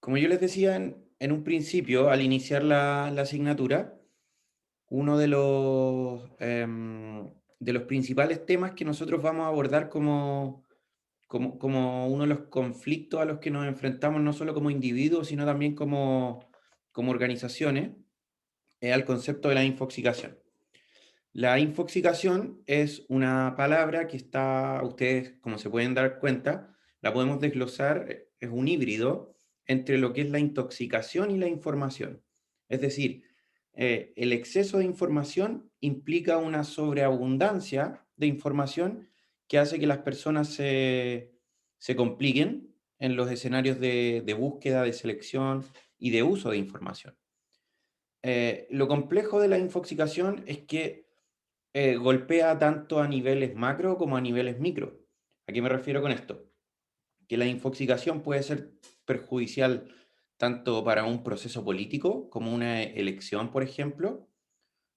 Como yo les decía en un principio, al iniciar la asignatura, uno de los principales temas que nosotros vamos a abordar como uno de los conflictos a los que nos enfrentamos, no solo como individuos, sino también como organizaciones, es al concepto de la infoxicación. La infoxicación es una palabra que está, ustedes, como se pueden dar cuenta, la podemos desglosar, es un híbrido entre lo que es la intoxicación y la información. Es decir, el exceso de información implica una sobreabundancia de información que hace que las personas se compliquen en los escenarios de búsqueda, de selección y de uso de información. Lo complejo de la infoxicación es que golpea tanto a niveles macro como a niveles micro. ¿A qué me refiero con esto? Que la infoxicación puede ser perjudicial tanto para un proceso político, como una elección, por ejemplo,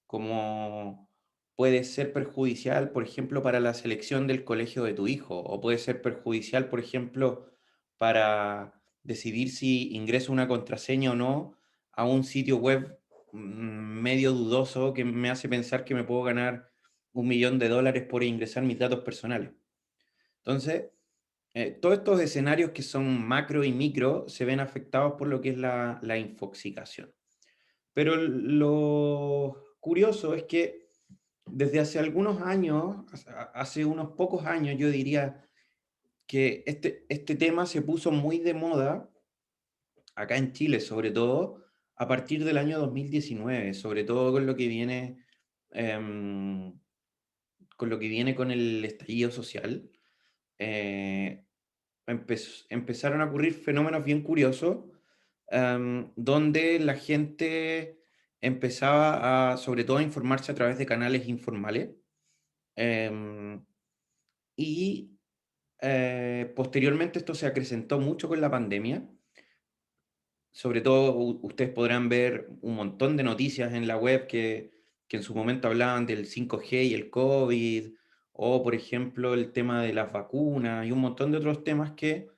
como puede ser perjudicial, por ejemplo, para la selección del colegio de tu hijo, o puede ser perjudicial, por ejemplo, para decidir si ingreso una contraseña o no a un sitio web medio dudoso que me hace pensar que me puedo ganar $1 millón por ingresar mis datos personales. Entonces, todos estos escenarios que son macro y micro se ven afectados por lo que es la infoxicación. Pero lo curioso es que desde hace algunos años, hace unos pocos años, yo diría que este tema se puso muy de moda, acá en Chile sobre todo, a partir del año 2019, sobre todo con lo que viene, em, con lo que viene con el estallido social. eh, Empezaron a ocurrir fenómenos bien curiosos, donde la gente empezaba sobre todo a informarse a través de canales informales. em, y Posteriormente esto se acrecentó mucho con la pandemia. Sobre todo ustedes podrán ver un montón de noticias en la web que en su momento hablaban del 5G y el COVID, o por ejemplo el tema de las vacunas y un montón de otros temas que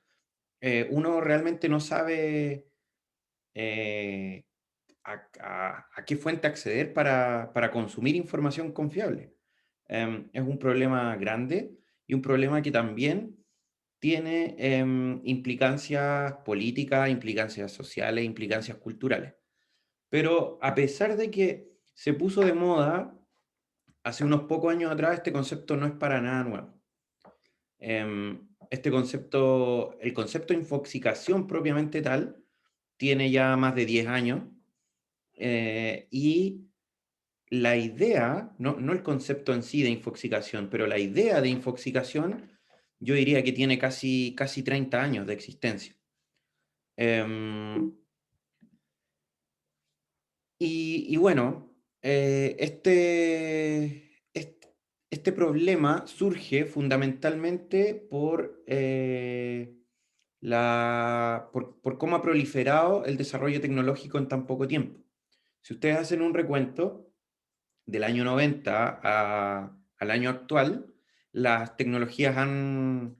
uno realmente no sabe eh, a qué fuente acceder para consumir información confiable. Es un problema grande y un problema que también tiene implicancias políticas, implicancias sociales, implicancias culturales. Pero a pesar de que se puso de moda hace unos pocos años atrás, este concepto no es para nada nuevo. Este concepto, el concepto de infoxicación propiamente tal, tiene ya más de 10 años, y la idea, no el concepto en sí de infoxicación, pero la idea de infoxicación, yo diría que tiene casi 30 años de existencia. Em, y bueno, este problema surge fundamentalmente por cómo ha proliferado el desarrollo tecnológico en tan poco tiempo. Si ustedes hacen un recuento del año 90 al año actual, las tecnologías han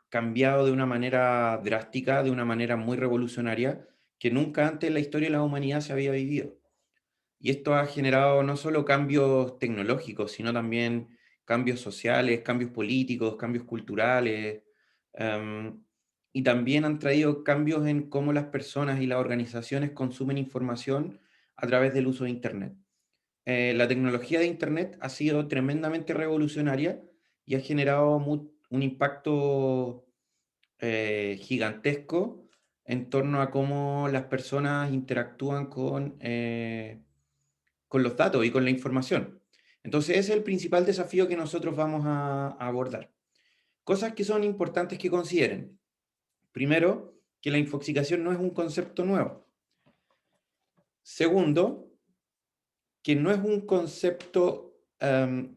cambiado de una manera drástica, de una manera muy revolucionaria, que nunca antes en la historia de la humanidad se había vivido. Y esto ha generado no solo cambios tecnológicos, sino también cambios sociales, cambios políticos, cambios culturales, em, y también han traído cambios en cómo las personas y las organizaciones consumen información a través del uso de Internet. La tecnología de Internet ha sido tremendamente revolucionaria y ha generado un impacto gigantesco en torno a cómo las personas interactúan con los datos y con la información. Entonces, ese es el principal desafío que nosotros vamos a abordar. Cosas que son importantes que consideren. Primero, que la infoxicación no es un concepto nuevo. Segundo, que no es un concepto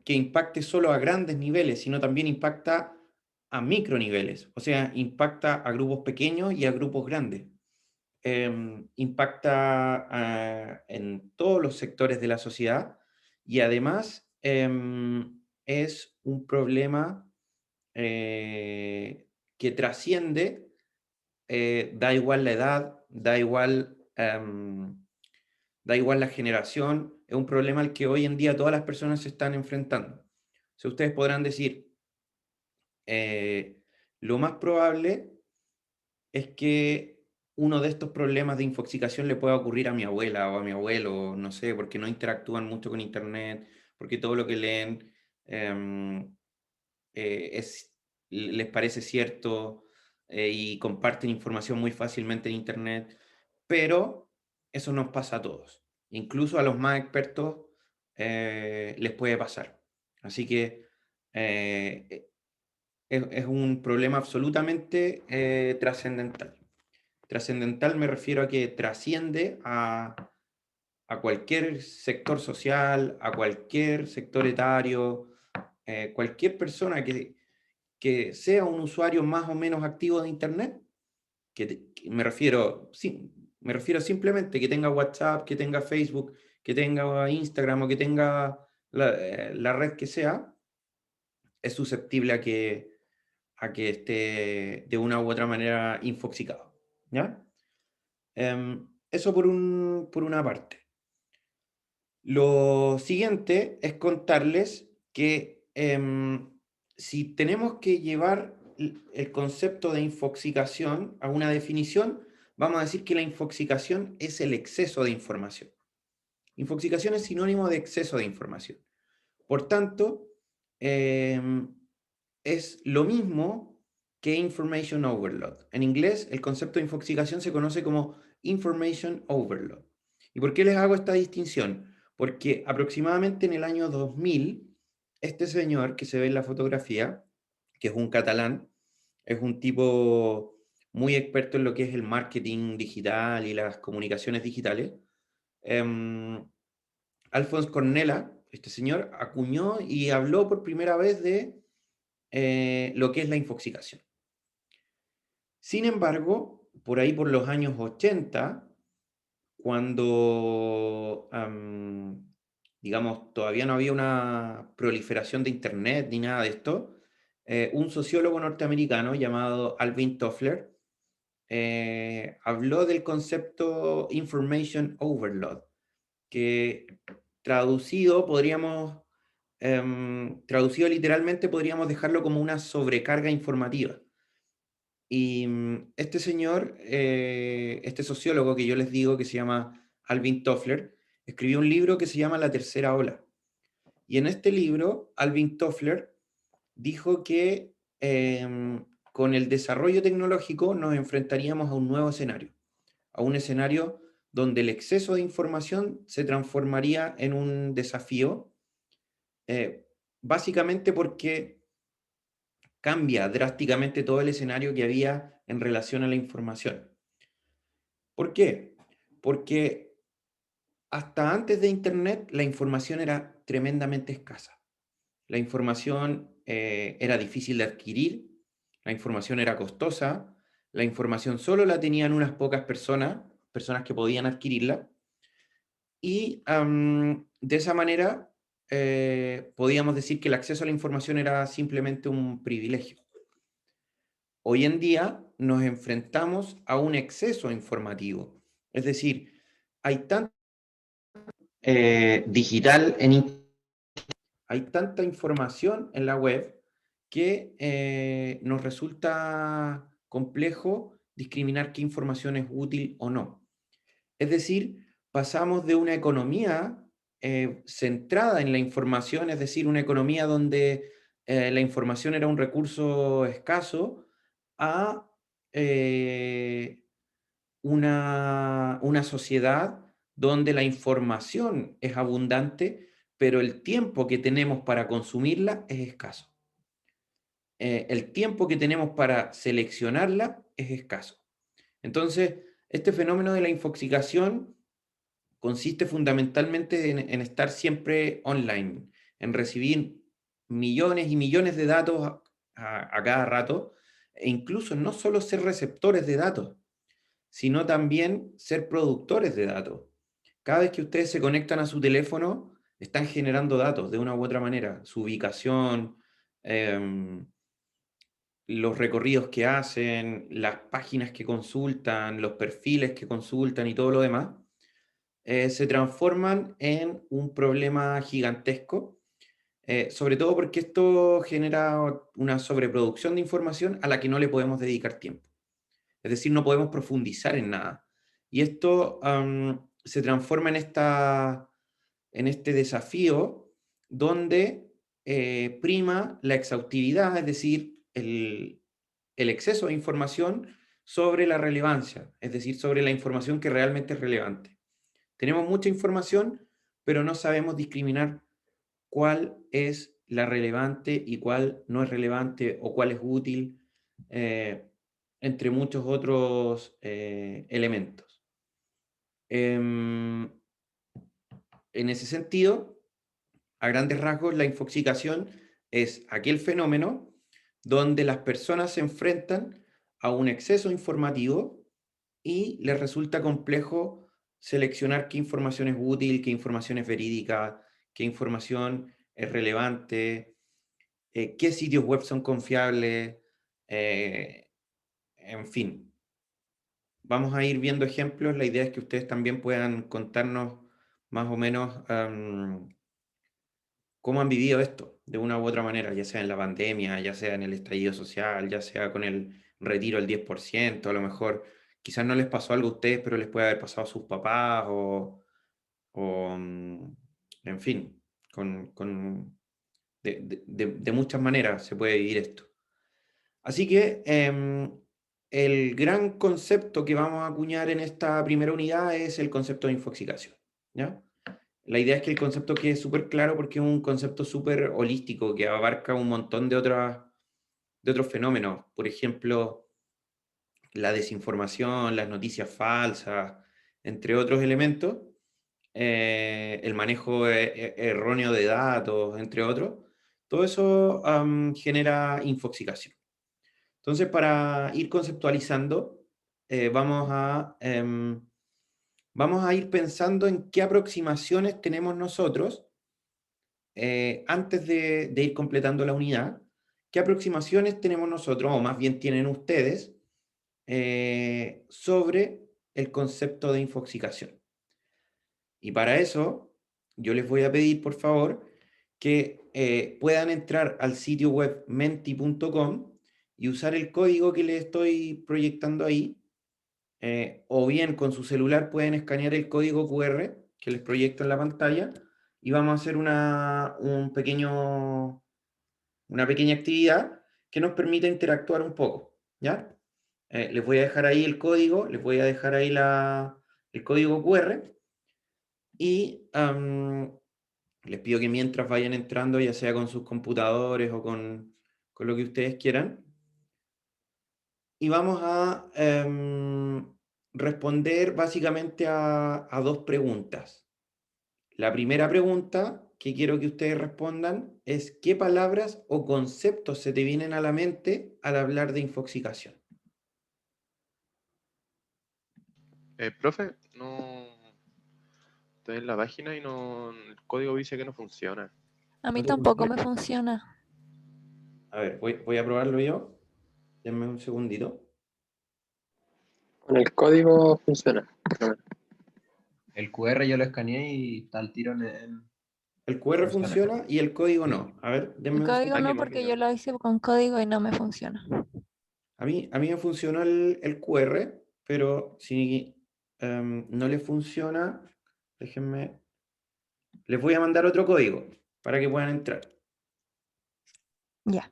que impacte solo a grandes niveles, sino también impacta a microniveles, o sea, impacta a grupos pequeños y a grupos grandes. Impacta en todos los sectores de la sociedad y además es un problema que trasciende da igual la edad, da igual la generación, es un problema al que hoy en día todas las personas se están enfrentando. O sea, ustedes podrán decir, lo más probable es que uno de estos problemas de infoxicación le pueda ocurrir a mi abuela o a mi abuelo, no sé, porque no interactúan mucho con Internet, porque todo lo que leen em, les parece cierto y comparten información muy fácilmente en Internet, pero eso nos pasa a todos. Incluso a los más expertos les puede pasar. Así que eh, es un problema absolutamente trascendental. Trascendental me refiero a que trasciende a cualquier sector social, a cualquier sector etario, cualquier persona que sea un usuario más o menos activo de Internet, que me refiero, sí, me refiero simplemente que tenga WhatsApp, que tenga Facebook, que tenga Instagram o que tenga la red que sea, es susceptible a que esté de una u otra manera infoxicado. ¿Ya? Eso por una parte. Lo siguiente es contarles que si tenemos que llevar el concepto de infoxicación a una definición, vamos a decir que la infoxicación es el exceso de información. Infoxicación es sinónimo de exceso de información. Por tanto, es lo mismo que information overload. En inglés, el concepto de infoxicación se conoce como information overload. ¿Y por qué les hago esta distinción? Porque aproximadamente en el año 2000, este señor que se ve en la fotografía, que es un catalán, es un tipo muy experto en lo que es el marketing digital y las comunicaciones digitales. Alphonse Cornella, este señor, acuñó y habló por primera vez de lo que es la infoxicación. Sin embargo, por ahí por los años 80, cuando, digamos, todavía no había una proliferación de Internet ni nada de esto, un sociólogo norteamericano llamado Alvin Toffler habló del concepto information overload, que traducido podríamos, traducido literalmente podríamos dejarlo como una sobrecarga informativa. Y este señor, este sociólogo que yo les digo, que se llama Alvin Toffler, escribió un libro que se llama La Tercera Ola. Y en este libro, Alvin Toffler dijo que con el desarrollo tecnológico nos enfrentaríamos a un nuevo escenario, a un escenario donde el exceso de información se transformaría en un desafío, eh, básicamente porque cambia drásticamente todo el escenario que había en relación a la información. ¿Por qué? Porque hasta antes de Internet la información era tremendamente escasa. La información era difícil de adquirir, la información era costosa, la información solo la tenían unas pocas personas, personas que podían adquirirla, y de esa manera podíamos decir que el acceso a la información era simplemente un privilegio. Hoy en día nos enfrentamos a un exceso informativo, es decir, hay tanto digital hay tanta información en la web que nos resulta complejo discriminar qué información es útil o no. Es decir, pasamos de una economía centrada en la información, es decir, una economía donde la información era un recurso escaso, a una sociedad donde la información es abundante, pero el tiempo que tenemos para consumirla es escaso. El tiempo que tenemos para seleccionarla es escaso. Entonces, este fenómeno de la infoxicación consiste fundamentalmente en estar siempre online, en recibir millones y millones de datos a cada rato, e incluso no solo ser receptores de datos, sino también ser productores de datos. Cada vez que ustedes se conectan a su teléfono, están generando datos de una u otra manera, su ubicación, em, los recorridos que hacen, las páginas que consultan, los perfiles que consultan y todo lo demás, se transforman en un problema gigantesco, sobre todo porque esto genera una sobreproducción de información a la que no le podemos dedicar tiempo. Es decir, no podemos profundizar en nada. Y esto se transforma en este desafío donde prima la exhaustividad, es decir, el exceso de información sobre la relevancia, es decir, sobre la información que realmente es relevante. Tenemos mucha información, pero no sabemos discriminar cuál es la relevante y cuál no es relevante o cuál es útil, entre muchos otros elementos. En ese sentido, a grandes rasgos, la infoxicación es aquel fenómeno donde las personas se enfrentan a un exceso informativo y les resulta complejo seleccionar qué información es útil, qué información es verídica, qué información es relevante, qué sitios web son confiables, eh, en fin. Vamos a ir viendo ejemplos. La idea es que ustedes también puedan contarnos más o menos cómo han vivido esto de una u otra manera, ya sea en la pandemia, ya sea en el estallido social, ya sea con el retiro del 10%, a lo mejor quizás no les pasó algo a ustedes, pero les puede haber pasado a sus papás o en fin, de muchas maneras se puede vivir esto. Así que el gran concepto que vamos a acuñar en esta primera unidad es el concepto de infoxicación, ¿ya? La idea es que el concepto quede súper claro porque es un concepto súper holístico que abarca un montón de otros fenómenos. Por ejemplo, la desinformación, las noticias falsas, entre otros elementos, el manejo erróneo de datos, entre otros. Todo eso genera infoxicación. Entonces, para ir conceptualizando, vamos a ir pensando en qué aproximaciones tenemos nosotros antes de ir completando la unidad. ¿Qué aproximaciones tenemos nosotros, o más bien tienen ustedes, sobre el concepto de infoxicación? Y para eso, yo les voy a pedir, por favor, que puedan entrar al sitio web menti.com y usar el código que les estoy proyectando ahí, o bien con su celular pueden escanear el código QR que les proyecto en la pantalla y vamos a hacer una pequeña actividad que nos permita interactuar un poco, ¿ya? Les voy a dejar ahí el código, les voy a dejar ahí el código QR y les pido que mientras vayan entrando, ya sea con sus computadores o con lo que ustedes quieran, y vamos a responder básicamente a dos preguntas. La primera pregunta que quiero que ustedes respondan es: ¿qué palabras o conceptos se te vienen a la mente al hablar de infoxicación? Profe, no estoy en la página y no, el código dice que no funciona. A ¿No mí te tampoco funciona? me funciona. A ver, voy a probarlo yo. Denme un segundito. Con el código funciona. El QR yo lo escaneé y está al tiro El QR funciona. funciona y el código Sí. no. A ver, El denme un código segundo. no, Aquí, porque máquina. yo lo hice con código y no me funciona. A mí me funcionó el QR, pero si no le funciona, déjenme, les voy a mandar otro código para que puedan entrar. Ya.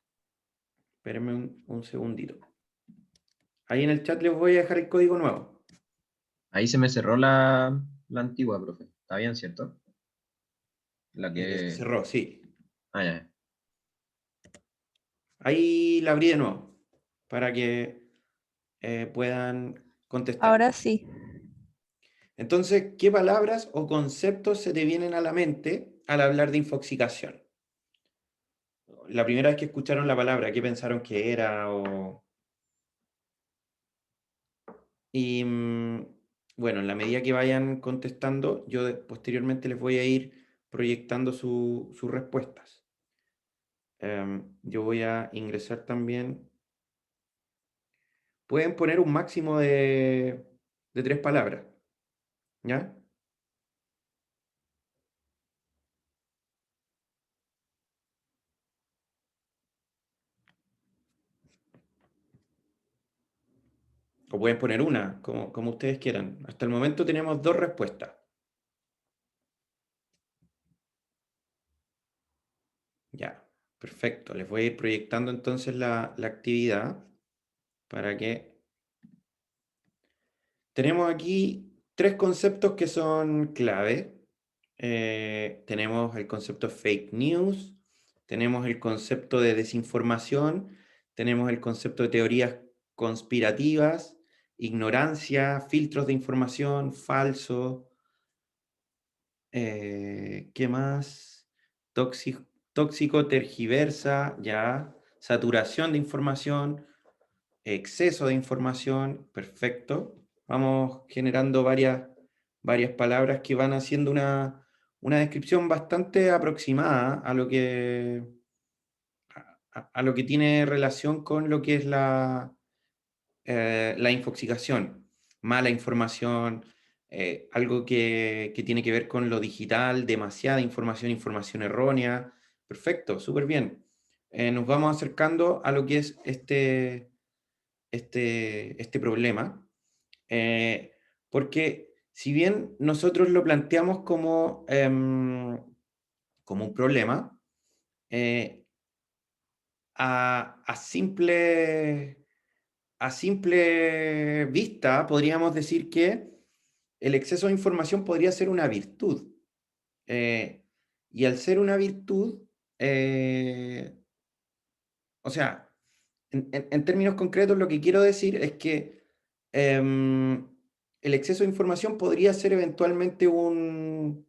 Espérenme un segundito. Ahí en el chat les voy a dejar el código nuevo. Ahí se me cerró la antigua, profe. Está bien, ¿cierto? La Se que... cerró, sí. Ah, ya. Ahí la abrí de nuevo para que puedan contestar. Ahora sí. Entonces, ¿qué palabras o conceptos se te vienen a la mente al hablar de infoxicación? La primera vez que escucharon la palabra, ¿qué pensaron que era? Y bueno, en la medida que vayan contestando, yo posteriormente les voy a ir proyectando sus respuestas. Yo voy a ingresar también pueden poner un máximo de 3 palabras, ¿ya? O pueden poner una, como ustedes quieran. Hasta el momento tenemos 2 respuestas. Ya, perfecto. Les voy a ir proyectando entonces la actividad para que... Tenemos aquí 3 conceptos que son clave. Tenemos el concepto fake news, tenemos el concepto de desinformación, tenemos el concepto de teorías conspirativas, ignorancia, filtros de información, falso, ¿qué más? Tóxico, tergiversa, ya, saturación de información, exceso de información, perfecto. Vamos generando varias palabras que van haciendo una descripción bastante aproximada a lo que, a lo que tiene relación con lo que es la infoxicación, mala información, algo que tiene que ver con lo digital, demasiada información, información errónea. Perfecto, súper bien. Nos vamos acercando a lo que es este problema, porque si bien nosotros lo planteamos como un problema, eh, a simple vista podríamos decir que el exceso de información podría ser una virtud. eh, y al ser una virtud, o sea, en términos concretos, lo que quiero decir es que el exceso de información podría ser eventualmente una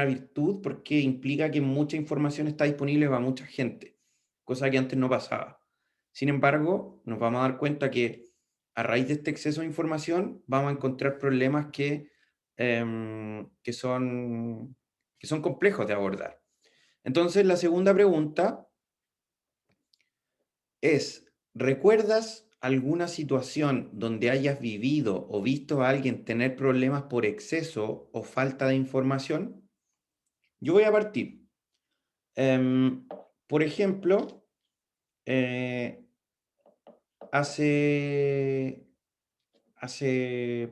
virtud porque implica que mucha información está disponible para mucha gente, cosa que antes no pasaba. Sin embargo, nos vamos a dar cuenta que a raíz de este exceso de información vamos a encontrar problemas que son complejos de abordar. Entonces, la segunda pregunta es, ¿recuerdas alguna situación donde hayas vivido o visto a alguien tener problemas por exceso o falta de información? Yo voy a partir. Em, por ejemplo, eh, hace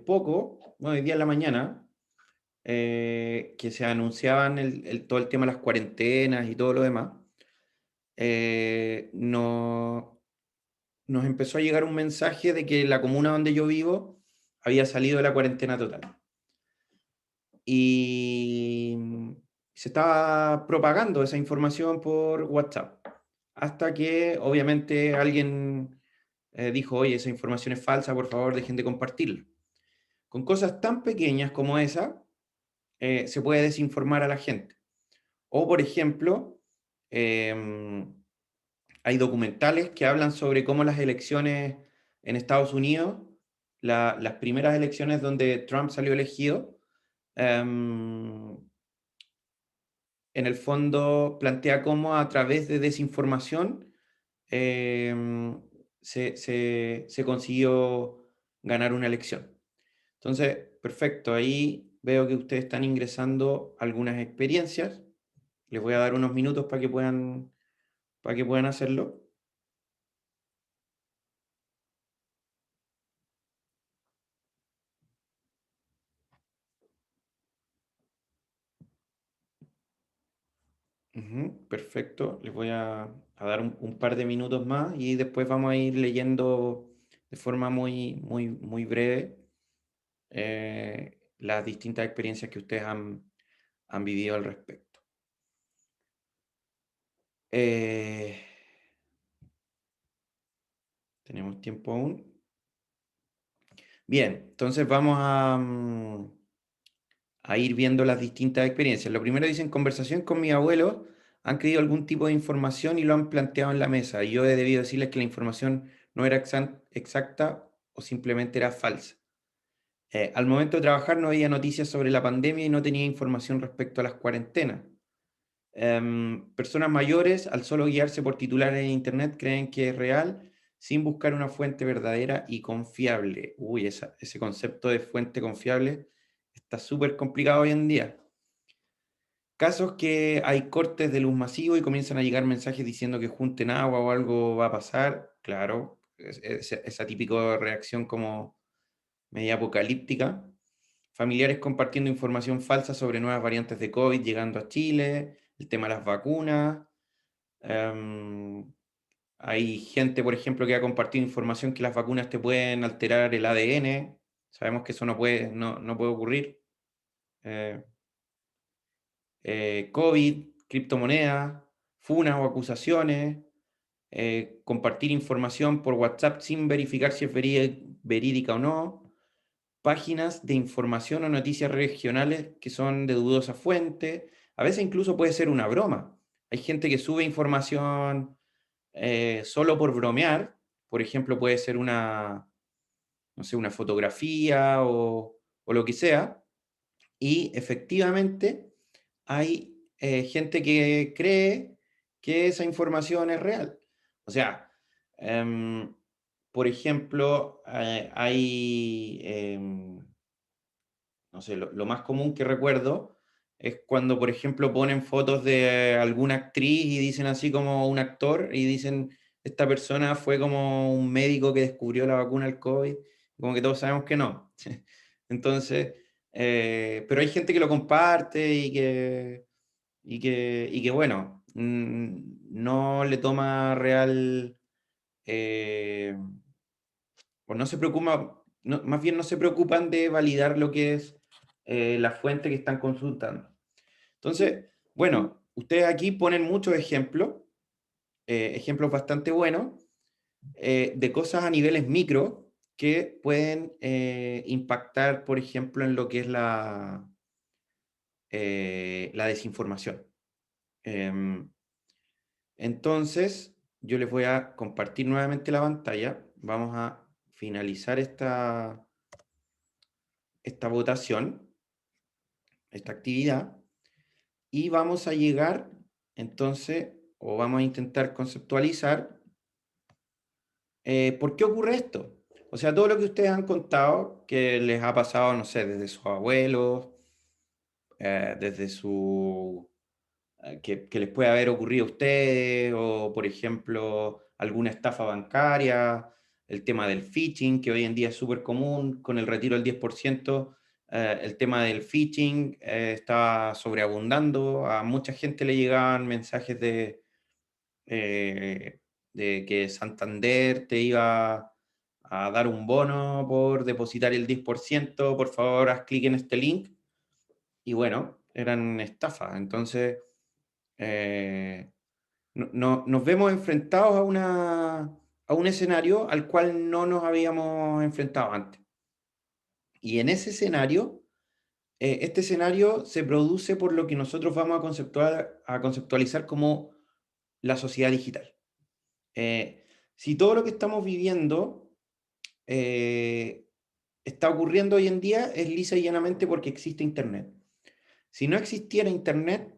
poco, bueno, hoy día en la mañana, que se anunciaban todo el tema de las cuarentenas y todo lo demás, nos empezó a llegar un mensaje de que la comuna donde yo vivo había salido de la cuarentena total. Y se estaba propagando esa información por WhatsApp, hasta que obviamente alguien dijo, oye, esa información es falsa, por favor, dejen de compartirla. Con cosas tan pequeñas como esa, se puede desinformar a la gente. O, por ejemplo, hay documentales que hablan sobre cómo las elecciones en Estados Unidos, las primeras elecciones donde Trump salió elegido, em, en el fondo plantea cómo a través de desinformación se consiguió ganar una elección. Entonces, perfecto, ahí veo que ustedes están ingresando algunas experiencias. Les voy a dar unos minutos para que puedan hacerlo. Ujú, perfecto, les voy a dar un par de minutos más y después vamos a ir leyendo de forma muy, muy, muy breve las distintas experiencias que ustedes han vivido al respecto. Eh, ¿Tenemos tiempo aún? Bien, entonces vamos a ir viendo las distintas experiencias. Lo primero dicen, conversación con mi abuelo, han querido algún tipo de información y lo han planteado en la mesa. Y yo he debido decirles que la información no era exacta o simplemente era falsa. Al momento de trabajar no había noticias sobre la pandemia y no tenía información respecto a las cuarentenas. Personas mayores, al solo guiarse por titulares en internet, creen que es real sin buscar una fuente verdadera y confiable. Uy, ese concepto de fuente confiable está súper complicado hoy en día. Casos que hay cortes de luz masivo y comienzan a llegar mensajes diciendo que junten agua o algo va a pasar. Claro, esa típica reacción como media apocalíptica. Familiares compartiendo información falsa sobre nuevas variantes de COVID llegando a Chile, el tema de las vacunas. Hay gente, por ejemplo, que ha compartido información que las vacunas te pueden alterar el ADN. Sabemos que eso no puede ocurrir. COVID, criptomonedas, funas o acusaciones, compartir información por WhatsApp sin verificar si es verídica o no, páginas de información o noticias regionales que son de dudosa fuente, a veces incluso puede ser una broma. Hay gente que sube información solo por bromear, por ejemplo, puede ser una, no sé, una fotografía o lo que sea, y efectivamente hay gente que cree que esa información es real. O sea, por ejemplo, hay, no sé, lo más común que recuerdo es cuando, por ejemplo, ponen fotos de alguna actriz y dicen así como un actor y dicen, esta persona fue como un médico que descubrió la vacuna del COVID, como que todos sabemos que no. Entonces, pero hay gente que lo comparte y que bueno, no le toma real, o no se preocupa, más bien no se preocupan de validar lo que es la fuente que están consultando. Entonces, bueno, ustedes aquí ponen muchos ejemplos, ejemplos bastante buenos, de cosas a niveles micro que pueden impactar, por ejemplo, en lo que es la desinformación. Entonces, yo les voy a compartir nuevamente la pantalla. Vamos a finalizar esta votación, esta actividad, y vamos a llegar, entonces, o vamos a intentar conceptualizar por qué ocurre esto. O sea, todo lo que ustedes han contado, que les ha pasado, no sé, desde sus abuelos, desde que les puede haber ocurrido a ustedes, o por ejemplo, alguna estafa bancaria, el tema del phishing, que hoy en día es súper común, con el retiro del 10%, el tema del phishing está sobreabundando, a mucha gente le llegaban mensajes de que Santander te iba a dar un bono por depositar el 10%, por favor haz clic en este link, y bueno, eran estafas. Entonces, nos vemos enfrentados a un escenario al cual no nos habíamos enfrentado antes. Y en ese escenario, este escenario se produce por lo que nosotros vamos a conceptualizar como la sociedad digital. Si todo lo que estamos viviendo está ocurriendo hoy en día, es lisa y llanamente porque existe Internet. Si no existiera Internet,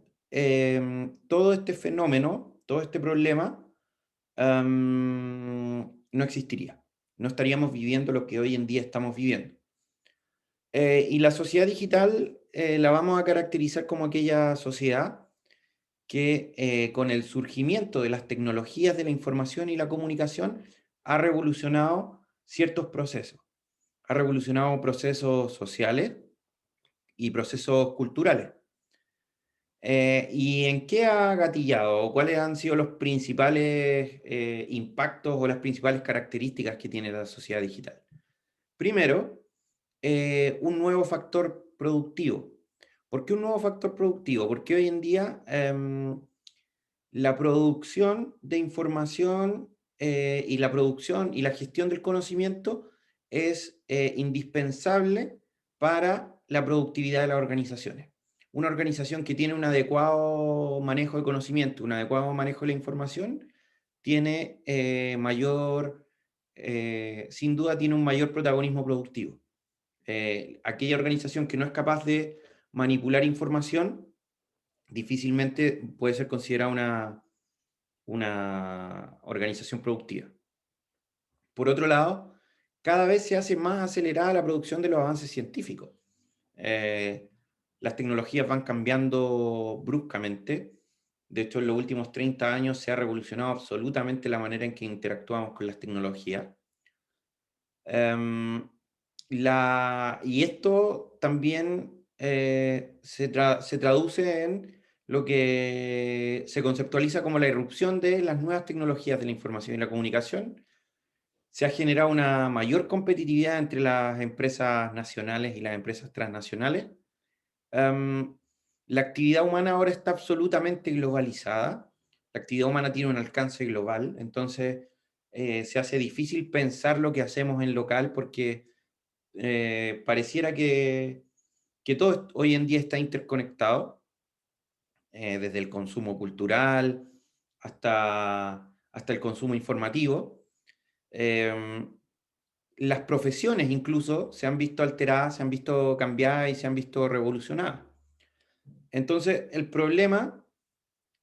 todo este fenómeno, todo este problema, no existiría. No estaríamos viviendo lo que hoy en día estamos viviendo. Y la sociedad digital la vamos a caracterizar como aquella sociedad que con el surgimiento de las tecnologías de la información y la comunicación ha revolucionado ciertos procesos. Ha revolucionado procesos sociales y procesos culturales. ¿Y en qué ha gatillado? ¿O cuáles han sido los principales impactos o las principales características que tiene la sociedad digital? Primero, un nuevo factor productivo. ¿Por qué un nuevo factor productivo? Porque hoy en día la producción de información y la producción y la gestión del conocimiento es indispensable para la productividad de las organizaciones. Una organización que tiene un adecuado manejo de conocimiento, un adecuado manejo de la información, tiene sin duda tiene un mayor protagonismo productivo. Aquella organización que no es capaz de manipular información difícilmente puede ser considerada una organización productiva. Por otro lado, cada vez se hace más acelerada la producción de los avances científicos. Las tecnologías van cambiando bruscamente. De hecho, en los últimos 30 años se ha revolucionado absolutamente la manera en que interactuamos con las tecnologías. Y esto también se traduce en lo que se conceptualiza como la irrupción de las nuevas tecnologías de la información y la comunicación. Se ha generado una mayor competitividad entre las empresas nacionales y las empresas transnacionales. La actividad humana ahora está absolutamente globalizada. La actividad humana tiene un alcance global, entonces se hace difícil pensar lo que hacemos en local porque pareciera que todo hoy en día está interconectado, desde el consumo cultural hasta el consumo informativo. Las profesiones incluso se han visto alteradas, se han visto cambiadas y se han visto revolucionadas. Entonces, el problema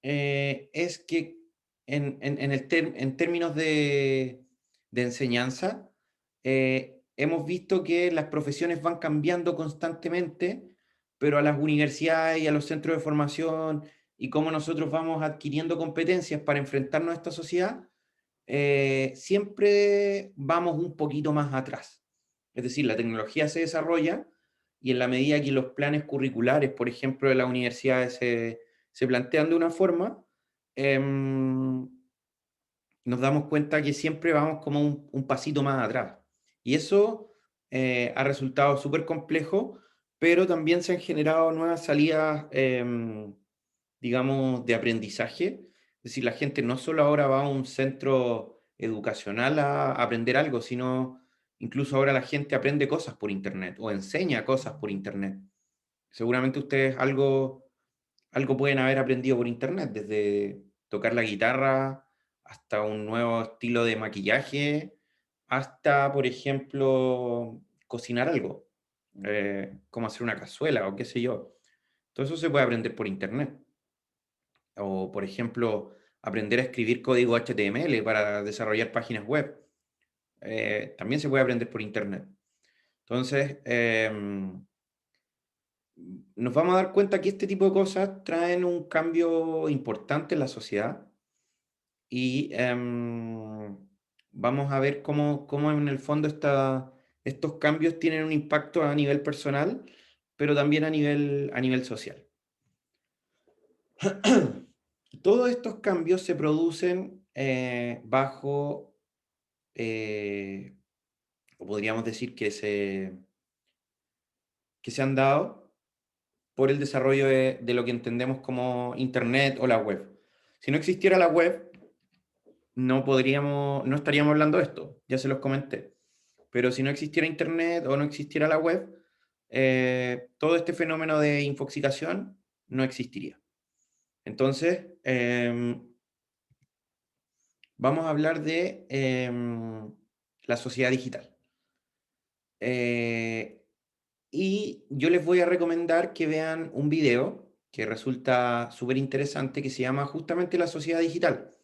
es que en términos de enseñanza, hemos visto que las profesiones van cambiando constantemente, pero a las universidades y a los centros de formación y cómo nosotros vamos adquiriendo competencias para enfrentarnos a esta sociedad, siempre vamos un poquito más atrás. Es decir, la tecnología se desarrolla y en la medida que los planes curriculares, por ejemplo, de las universidades se plantean de una forma, nos damos cuenta que siempre vamos como un pasito más atrás. Y eso ha resultado súper complejo, pero también se han generado nuevas salidas, digamos, de aprendizaje. Es decir, la gente no solo ahora va a un centro educacional a aprender algo, sino incluso ahora la gente aprende cosas por Internet o enseña cosas por Internet. Seguramente ustedes algo pueden haber aprendido por Internet, desde tocar la guitarra hasta un nuevo estilo de maquillaje, hasta, por ejemplo, cocinar algo, cómo hacer una cazuela o qué sé yo. Todo eso se puede aprender por Internet. O, por ejemplo, aprender a escribir código HTML para desarrollar páginas web. También se puede aprender por Internet. Entonces, nos vamos a dar cuenta que este tipo de cosas traen un cambio importante en la sociedad y vamos a ver cómo en el fondo estos cambios tienen un impacto a nivel personal, pero también a nivel social. Todos estos cambios se producen bajo, o podríamos decir que se han dado por el desarrollo de lo que entendemos como Internet o la web. Si no existiera la web, no estaríamos hablando de esto, ya se los comenté. Pero si no existiera Internet o no existiera la web, todo este fenómeno de infoxicación no existiría. Entonces, vamos a hablar de la sociedad digital. Y yo les voy a recomendar que vean un video que resulta súper interesante, que se llama justamente La Sociedad Digital.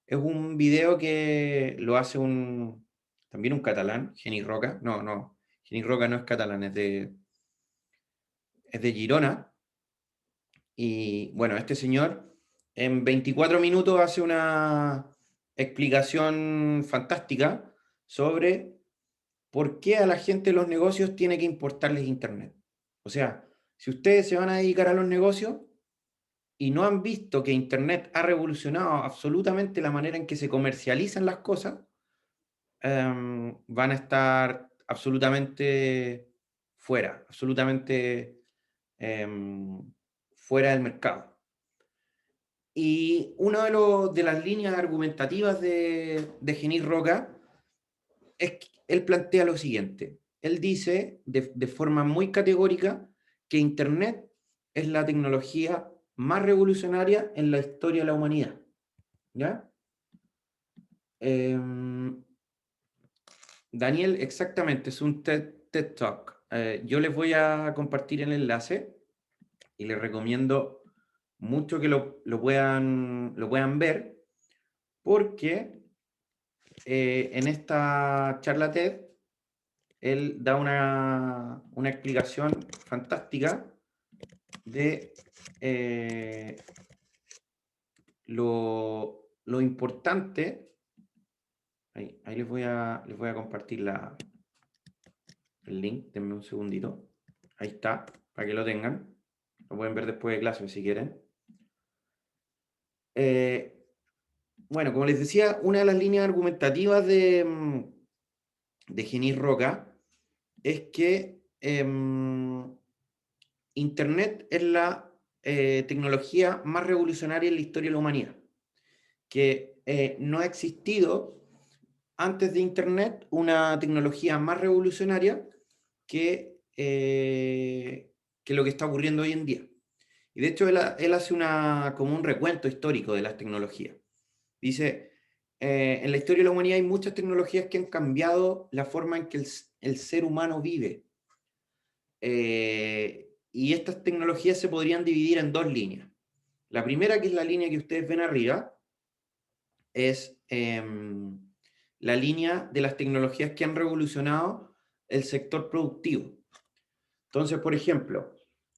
Es un video que lo hace también un catalán, Genís Roca. No, Genís Roca no es catalán, es de Girona. Y bueno, este señor en 24 minutos hace una explicación fantástica sobre por qué a la gente de los negocios tiene que importarles Internet. O sea, si ustedes se van a dedicar a los negocios y no han visto que Internet ha revolucionado absolutamente la manera en que se comercializan las cosas, van a estar absolutamente fuera, absolutamente fuera del mercado. Y una de las líneas argumentativas de Genís Roca es que él plantea lo siguiente. Él dice de forma muy categórica que Internet es la tecnología más revolucionaria en la historia de la humanidad. ¿Ya? Daniel, exactamente, es un TED Talk. Yo les voy a compartir el enlace y les recomiendo mucho que lo puedan ver porque en esta charla TED, él da una explicación fantástica de lo importante. Ahí les voy a compartir el link, denme un segundito. Ahí está, para que lo tengan. Lo pueden ver después de clase si quieren. Bueno, como les decía, una de las líneas argumentativas de Genís Roca es que Internet es la tecnología más revolucionaria en la historia de la humanidad, que no ha existido antes de Internet una tecnología más revolucionaria que lo que está ocurriendo hoy en día. Y de hecho él hace como un recuento histórico de las tecnologías. Dice, en la historia de la humanidad hay muchas tecnologías que han cambiado la forma en que el ser humano vive. Y estas tecnologías se podrían dividir en dos líneas. La primera, que es la línea que ustedes ven arriba, es la línea de las tecnologías que han revolucionado el sector productivo. Entonces, por ejemplo,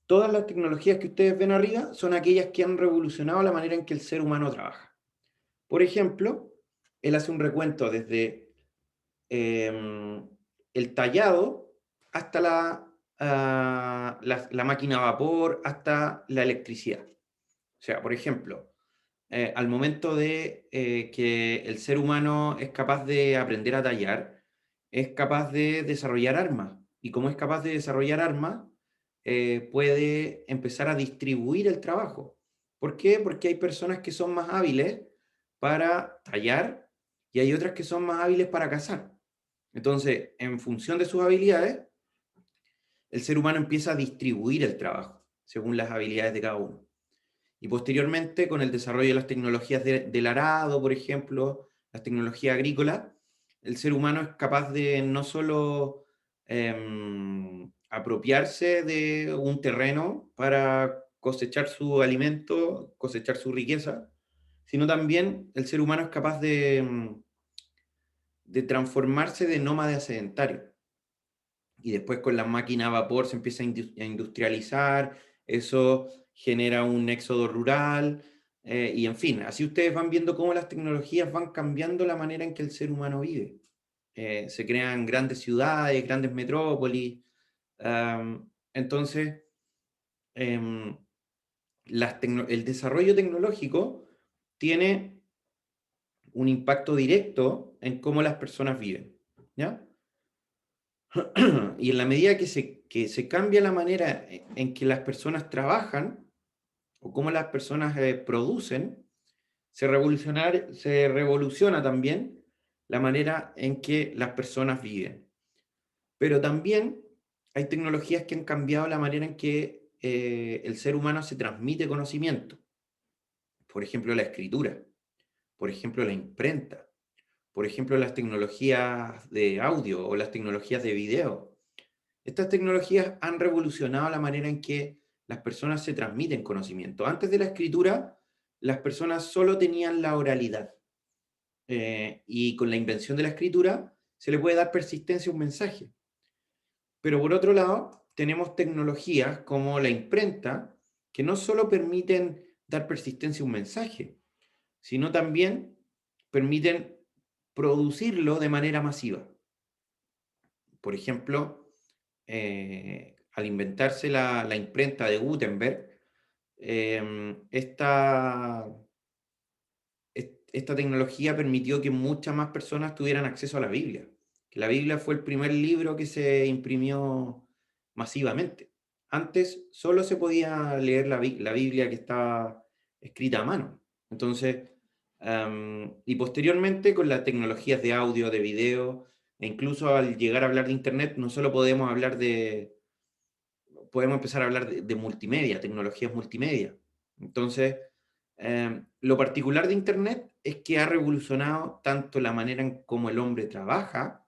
todas las tecnologías que ustedes ven arriba son aquellas que han revolucionado la manera en que el ser humano trabaja. Por ejemplo, él hace un recuento desde el tallado hasta la máquina a vapor, hasta la electricidad. O sea, por ejemplo, al momento de que el ser humano es capaz de aprender a tallar, es capaz de desarrollar armas. Y como es capaz de desarrollar armas, puede empezar a distribuir el trabajo. ¿Por qué? Porque hay personas que son más hábiles para tallar y hay otras que son más hábiles para cazar. Entonces, en función de sus habilidades, el ser humano empieza a distribuir el trabajo según las habilidades de cada uno. Y posteriormente, con el desarrollo de las tecnologías del arado, por ejemplo, las tecnologías agrícolas, el ser humano es capaz de no solo apropiarse de un terreno para cosechar su alimento, cosechar su riqueza, sino también el ser humano es capaz de transformarse de nómade a sedentario. Y después con la máquina a vapor se empieza a industrializar, eso genera un éxodo rural, y en fin, así ustedes van viendo cómo las tecnologías van cambiando la manera en que el ser humano vive. Se crean grandes ciudades, grandes metrópolis. Entonces, em, el desarrollo tecnológico tiene un impacto directo en cómo las personas viven, ¿ya? Y en la medida que se cambia la manera en que las personas trabajan, o cómo las personas producen, se revoluciona también la manera en que las personas viven. Pero también hay tecnologías que han cambiado la manera en que el ser humano se transmite conocimiento. Por ejemplo, la escritura. Por ejemplo, la imprenta. Por ejemplo, las tecnologías de audio o las tecnologías de video. Estas tecnologías han revolucionado la manera en que las personas se transmiten conocimiento. Antes de la escritura, las personas solo tenían la oralidad. Y con la invención de la escritura, se le puede dar persistencia a un mensaje. Pero por otro lado, tenemos tecnologías como la imprenta, que no solo permiten dar persistencia a un mensaje, sino también permiten producirlo de manera masiva. Por ejemplo, al inventarse la imprenta de Gutenberg, esta tecnología permitió que muchas más personas tuvieran acceso a la Biblia. Que la Biblia fue el primer libro que se imprimió masivamente. Antes solo se podía leer la Biblia que estaba escrita a mano. Entonces, y posteriormente con las tecnologías de audio, de video, e incluso al llegar a hablar de Internet, no solo podemos empezar a hablar de multimedia, tecnologías multimedia. Entonces, lo particular de Internet es que ha revolucionado tanto la manera en cómo el hombre trabaja,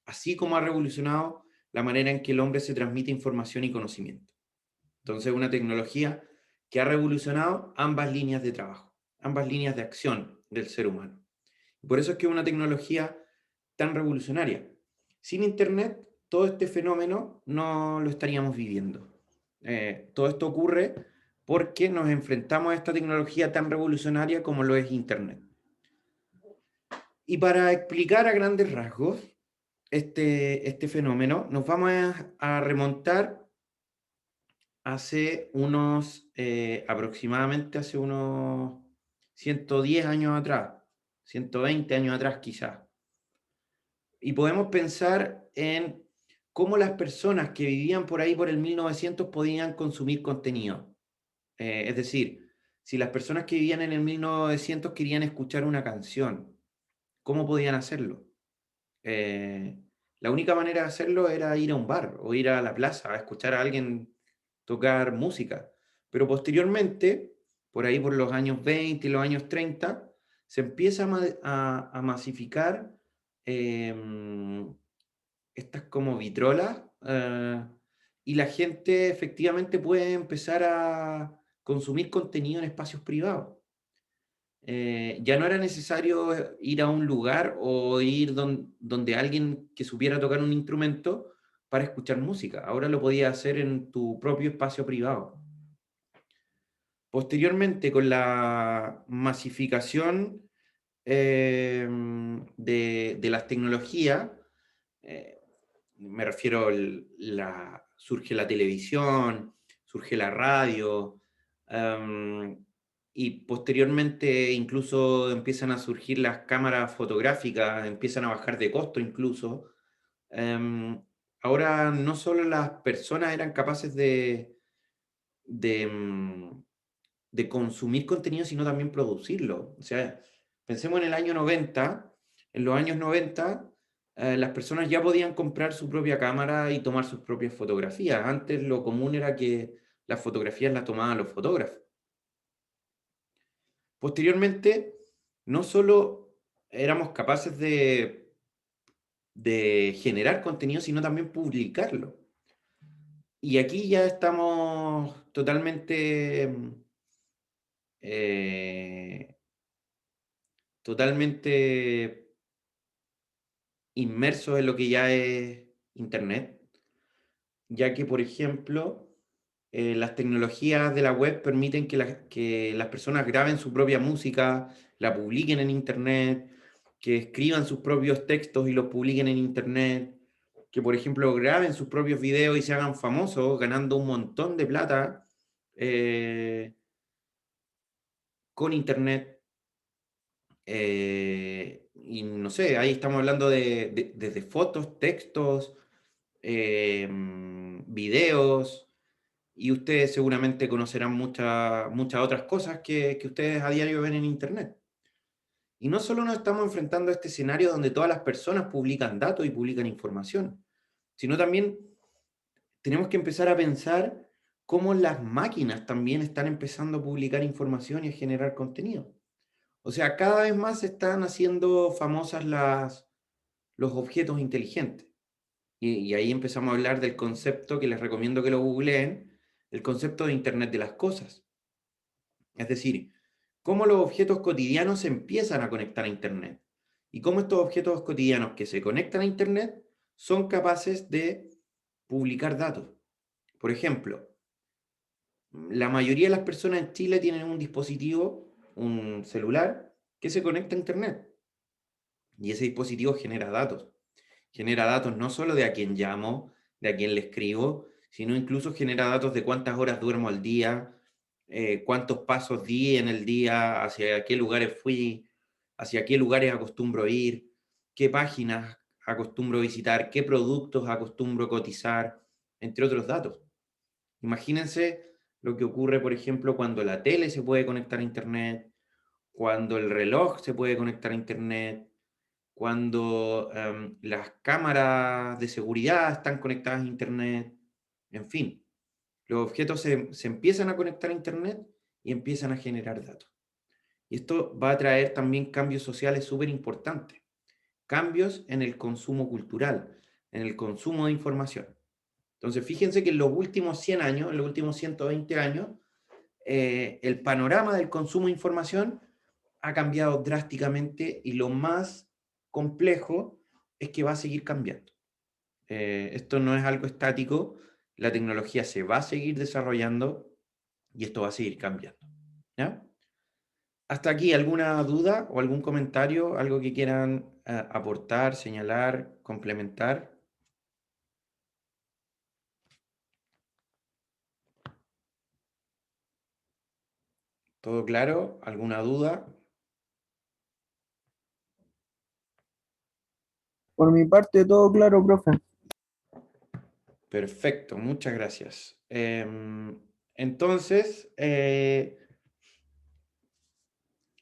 así como ha revolucionado la manera en que el hombre se transmite información y conocimiento. Entonces, una tecnología que ha revolucionado ambas líneas de trabajo, ambas líneas de acción del ser humano. Por eso es que es una tecnología tan revolucionaria. Sin Internet, todo este fenómeno no lo estaríamos viviendo. Todo esto ocurre porque nos enfrentamos a esta tecnología tan revolucionaria como lo es Internet. Y para explicar a grandes rasgos este fenómeno, nos vamos a remontar hace aproximadamente hace unos 110 años atrás, 120 años atrás quizás. Y podemos pensar en cómo las personas que vivían por ahí por el 1900 podían consumir contenido. Es decir, si las personas que vivían en el 1900 querían escuchar una canción, ¿cómo podían hacerlo? La única manera de hacerlo era ir a un bar o ir a la plaza a escuchar a alguien tocar música. Pero posteriormente, por ahí por los años 20 y los años 30, se empieza a masificar estas como vitrolas, y la gente efectivamente puede empezar a consumir contenido en espacios privados. Ya no era necesario ir a un lugar o ir donde alguien que supiera tocar un instrumento para escuchar música. Ahora lo podías hacer en tu propio espacio privado. Posteriormente, con la masificación de las tecnologías, me refiero, surge la televisión, surge la radio, y posteriormente incluso empiezan a surgir las cámaras fotográficas, empiezan a bajar de costo incluso. Ahora no solo las personas eran capaces de, de consumir contenido, sino también producirlo. O sea, pensemos en el año 90, en los años 90, las personas ya podían comprar su propia cámara y tomar sus propias fotografías. Antes lo común era que las fotografías las tomaban los fotógrafos. Posteriormente, no solo éramos capaces de generar contenido, sino también publicarlo. Y aquí ya estamos totalmente inmersos en lo que ya es Internet, ya que, por ejemplo, las tecnologías de la web permiten que las personas graben su propia música, la publiquen en Internet, que escriban sus propios textos y los publiquen en Internet, que, por ejemplo, graben sus propios videos y se hagan famosos, ganando un montón de plata con Internet. Y no sé, ahí estamos hablando desde fotos, textos, videos, y ustedes seguramente conocerán muchas otras cosas que ustedes a diario ven en Internet. Y no solo nos estamos enfrentando a este escenario donde todas las personas publican datos y publican información, sino también tenemos que empezar a pensar cómo las máquinas también están empezando a publicar información y a generar contenido. O sea, cada vez más se están haciendo famosas los objetos inteligentes. Y ahí empezamos a hablar del concepto que les recomiendo que lo googleen, el concepto de Internet de las cosas. Es decir, cómo los objetos cotidianos se empiezan a conectar a Internet. Y cómo estos objetos cotidianos que se conectan a Internet son capaces de publicar datos. Por ejemplo, la mayoría de las personas en Chile tienen un dispositivo, un celular, que se conecta a Internet. Y ese dispositivo genera datos. Genera datos no solo de a quién llamo, de a quién le escribo, sino incluso genera datos de cuántas horas duermo al día, cuántos pasos di en el día, hacia qué lugares fui, hacia qué lugares acostumbro ir, qué páginas acostumbro visitar, qué productos acostumbro cotizar, entre otros datos. Imagínense lo que ocurre, por ejemplo, cuando la tele se puede conectar a Internet, cuando el reloj se puede conectar a Internet, cuando las cámaras de seguridad están conectadas a Internet, en fin, los objetos se empiezan a conectar a Internet y empiezan a generar datos. Y esto va a traer también cambios sociales súper importantes, cambios en el consumo cultural, en el consumo de información. Entonces, fíjense que en los últimos 100 años, en los últimos 120 años, el panorama del consumo de información ha cambiado drásticamente y lo más complejo es que va a seguir cambiando. Esto no es algo estático, la tecnología se va a seguir desarrollando y esto va a seguir cambiando. ¿Ya? Hasta aquí, ¿alguna duda o algún comentario? ¿Algo que quieran aportar, señalar, complementar? ¿Todo claro? ¿Alguna duda? Por mi parte, todo claro, profe. Perfecto, muchas gracias. Entonces,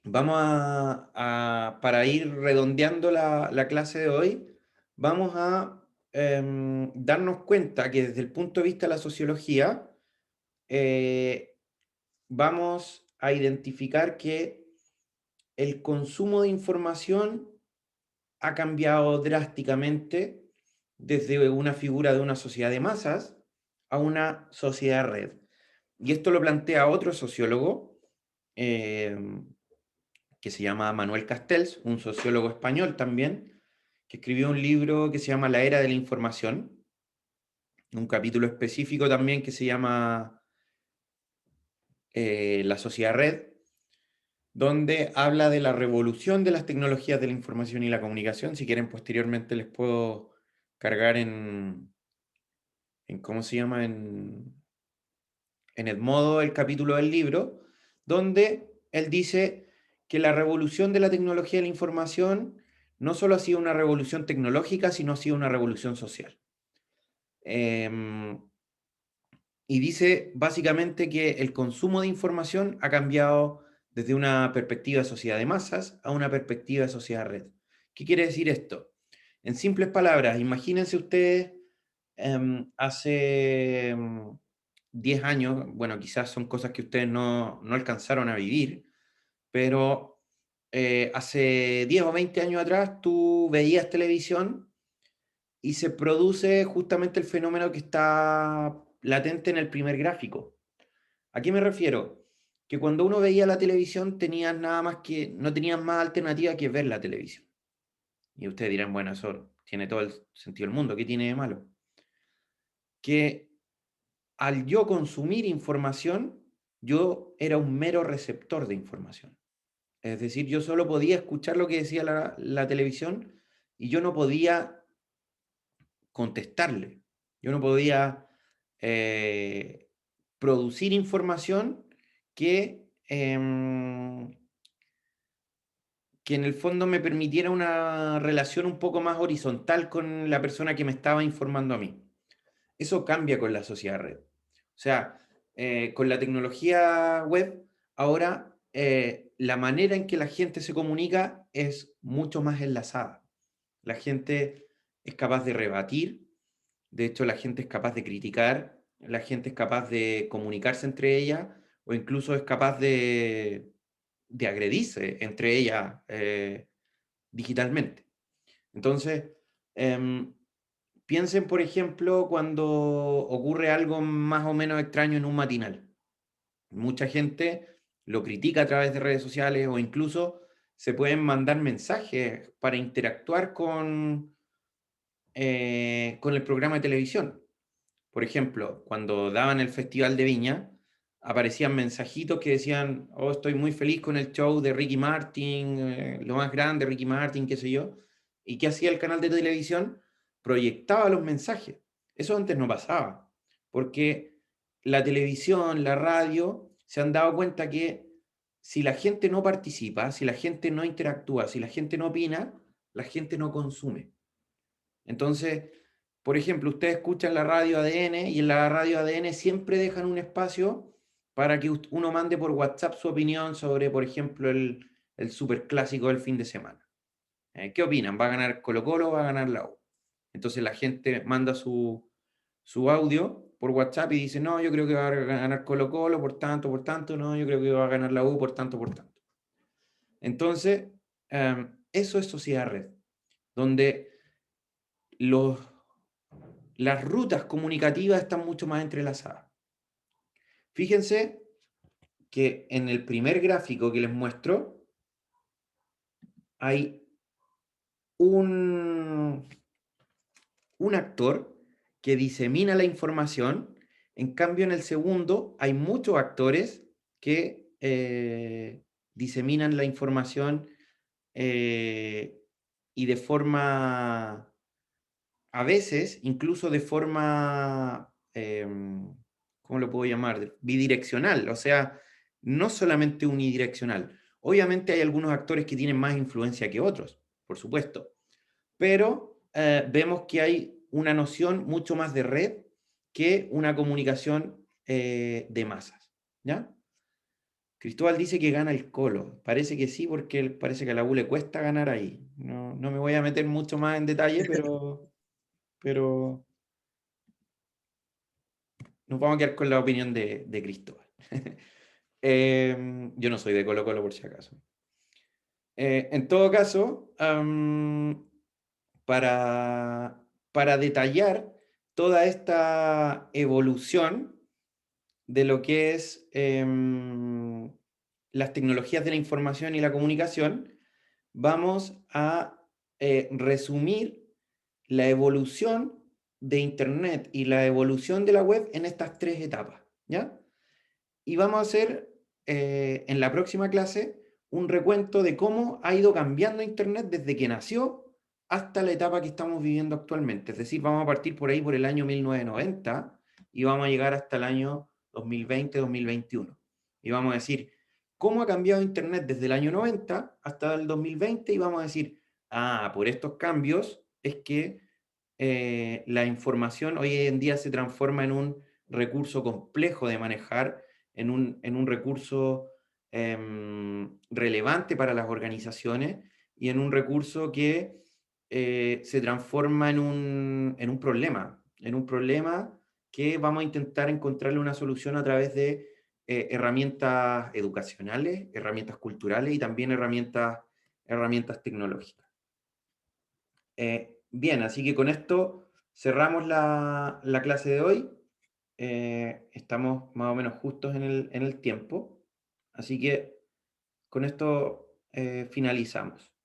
vamos para ir redondeando la clase de hoy, vamos a darnos cuenta que desde el punto de vista de la sociología, vamos a identificar que el consumo de información ha cambiado drásticamente desde una figura de una sociedad de masas a una sociedad red. Y esto lo plantea otro sociólogo que se llama Manuel Castells, un sociólogo español también, que escribió un libro que se llama La Era de la Información, un capítulo específico también que se llama La Sociedad Red, donde habla de la revolución de las tecnologías de la información y la comunicación. Si quieren, posteriormente les puedo cargar en ¿cómo se llama? En Edmodo el capítulo del libro, donde él dice que la revolución de la tecnología de la información no solo ha sido una revolución tecnológica, sino ha sido una revolución social. Y dice básicamente que el consumo de información ha cambiado desde una perspectiva de sociedad de masas a una perspectiva de sociedad red. ¿Qué quiere decir esto? En simples palabras, imagínense ustedes hace 10 años, bueno, quizás son cosas que ustedes no alcanzaron a vivir, pero hace 10 o 20 años atrás tú veías televisión y se produce justamente el fenómeno que está latente en el primer gráfico. ¿A qué me refiero? Que cuando uno veía la televisión no tenías más alternativa que ver la televisión. Y ustedes dirán, bueno, eso tiene todo el sentido del mundo, ¿qué tiene de malo? Que al yo consumir información, yo era un mero receptor de información. Es decir, yo solo podía escuchar lo que decía la televisión y yo no podía contestarle. Yo no podía producir información que, que en el fondo me permitiera una relación un poco más horizontal con la persona que me estaba informando a mí. Eso cambia con la sociedad red. O sea, con la tecnología web, ahora la manera en que la gente se comunica es mucho más enlazada. La gente es capaz de rebatir, de hecho la gente es capaz de criticar, la gente es capaz de comunicarse entre ellas o incluso es capaz de agredirse entre ellas digitalmente. Entonces, piensen, por ejemplo, cuando ocurre algo más o menos extraño en un matinal. Mucha gente lo critica a través de redes sociales o incluso se pueden mandar mensajes para interactuar con el programa de televisión. Por ejemplo, cuando daban el Festival de Viña, aparecían mensajitos que decían, oh, estoy muy feliz con el show de Ricky Martin, lo más grande, Ricky Martin, qué sé yo. ¿Y qué hacía el canal de televisión? Proyectaba los mensajes. Eso antes no pasaba, porque la televisión, la radio, se han dado cuenta que si la gente no participa, si la gente no interactúa, si la gente no opina, la gente no consume. Entonces, por ejemplo, ustedes escuchan la radio ADN y en la radio ADN siempre dejan un espacio para que uno mande por WhatsApp su opinión sobre, por ejemplo, el superclásico del fin de semana. ¿Qué opinan? ¿Va a ganar Colo-Colo o va a ganar la U? Entonces la gente manda su audio por WhatsApp y dice, no, yo creo que va a ganar Colo-Colo por tanto, no, yo creo que va a ganar la U por tanto. Entonces, eso es sociedad red, donde las rutas comunicativas están mucho más entrelazadas. Fíjense que en el primer gráfico que les muestro, hay un actor que disemina la información. En cambio, en el segundo hay muchos actores que diseminan la información y de forma, a veces, incluso de forma, ¿cómo lo puedo llamar? Bidireccional, o sea, no solamente unidireccional. Obviamente hay algunos actores que tienen más influencia que otros, por supuesto, pero vemos que hay una noción mucho más de red que una comunicación de masas, ¿ya? Cristóbal dice que gana el Colo. Parece que sí, porque parece que a la U le cuesta ganar ahí. No, no me voy a meter mucho más en detalle, pero nos vamos a quedar con la opinión de Cristóbal. Yo no soy de Colo Colo, por si acaso. En todo caso, para detallar toda esta evolución de lo que es las tecnologías de la información y la comunicación, vamos a resumir la evolución de Internet y la evolución de la web en estas tres etapas, ¿ya? Y vamos a hacer en la próxima clase un recuento de cómo ha ido cambiando Internet desde que nació hasta la etapa que estamos viviendo actualmente. Es decir, vamos a partir por ahí por el año 1990 y vamos a llegar hasta el año 2020-2021. Y vamos a decir cómo ha cambiado Internet desde el año 90 hasta el 2020 y vamos a decir, por estos cambios es que la información hoy en día se transforma en un recurso complejo de manejar, en un recurso relevante para las organizaciones y en un recurso que se transforma en un problema que vamos a intentar encontrarle una solución a través de herramientas educacionales, herramientas culturales y también herramientas tecnológicas. Bien, así que con esto cerramos la clase de hoy. Estamos más o menos justos en el tiempo. Así que con esto finalizamos.